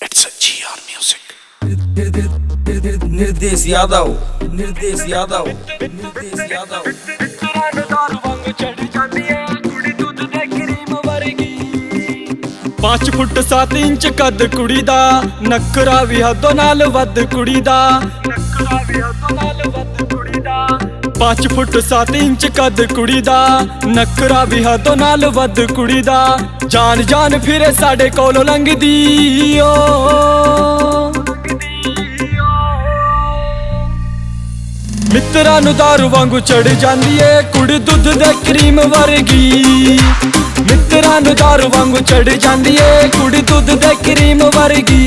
It's a GR Music. निर्देश यादव, निर्देश यादव, निर्देश यादव। दारू वांग चढ़ जाती है कुड़ी दूध दे क्रीम वर्गी। 5 फुट 7 इंच कद कुड़ी दा, नखरा भी हदों नाल वध कुड़ी दा। 5 फुट 7 इंच कद कुड़ी दा, नखरा भी हदों नाल वध कुड़ी दा। जान जान फिरे साडे कोलों लंघदी ओ। मित्तरां नूं दारू वांगू चढ़ जांदी ए कुड़ी दुध दे क्रीम वर्गी। मित्तरां नूं दारू वांगू चढ़ जांदी ए कुड़ी दुध दे क्रीम वर्गी।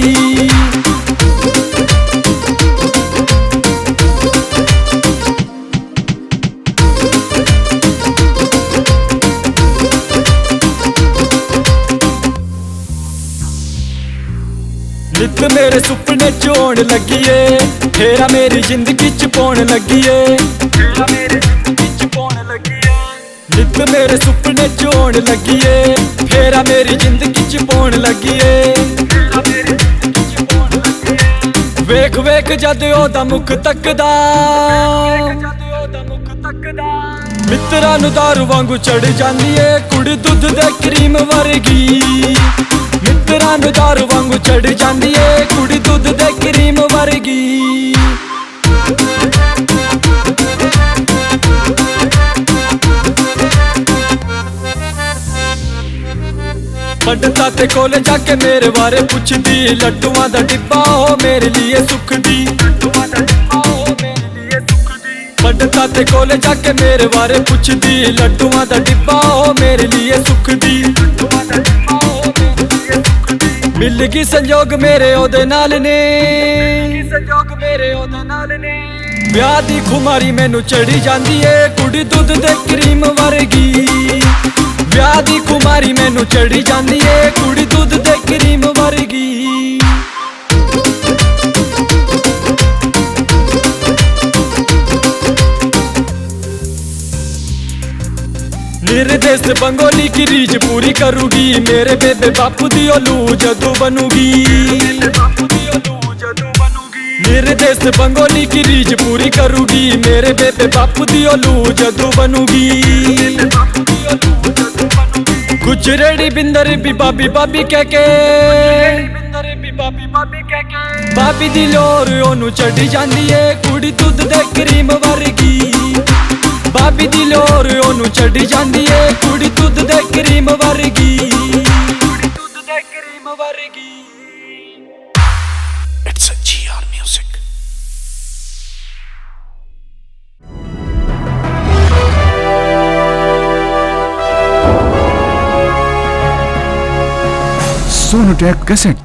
नित मेरे सुपने च होण लगी ए, फेरा मेरी जिंदगी च पौण लगी ए। नित मेरे सुपने च होण लगी ए, फेरा मेरी जिंदगी च पौण लगी ए। वेख वेख जद ओदा मुख तकदा, मित्तरां नूं दारू वांगू चढ़ जांदी ए कुड़ी दुध दे क्रीम वर्गी। मित्तरां नूं दारू वांगू चढ़ जांदी ए कुड़ी दुध दे क्रीम वर्गी। पंडितां ते कोल जाके मेरे बारे पुछदी, लड्डूआं दा डिब्बा हो मेरे लिए सुख दी। पंडितां ते कोल जाके मेरे बारे पुछदी, लड्डूआं दा डिब्बा हो मेरे लिए सुख दी। मिल गई संजोग मेरे ओदे नाल ने, ब्याह दी खुमारी मैनू चढ़ी जांदी ए कुड़ी दुध दे क्रीम वर्गी। ब्याह दी खुमारी मैनू चढ़ी जांदी ए कुड़ी दुध दे क्रीम वर्गी। निर्देश बंगोली की रीझ पूरी करूगी, मेरे बेबे बापू दी ओलू जदू बनूगी। निर्देश बंगोली की रीझ पूरी करूगी, मेरे बेबे बापू दी ओलू जदू बनूगी। गुजरेड़ी बिंदर भी बाबी बाबी कह के, बाबी दी लोर ओनू चढ़ी जांदी ए कुड़ी दुध दे क्रीम वर्गी। बाबी दी लोर ओनू चढ़ी जांदी ए कुड़ी दुध दे cream वर्गी। It's a GR Music. Sonotech cassette.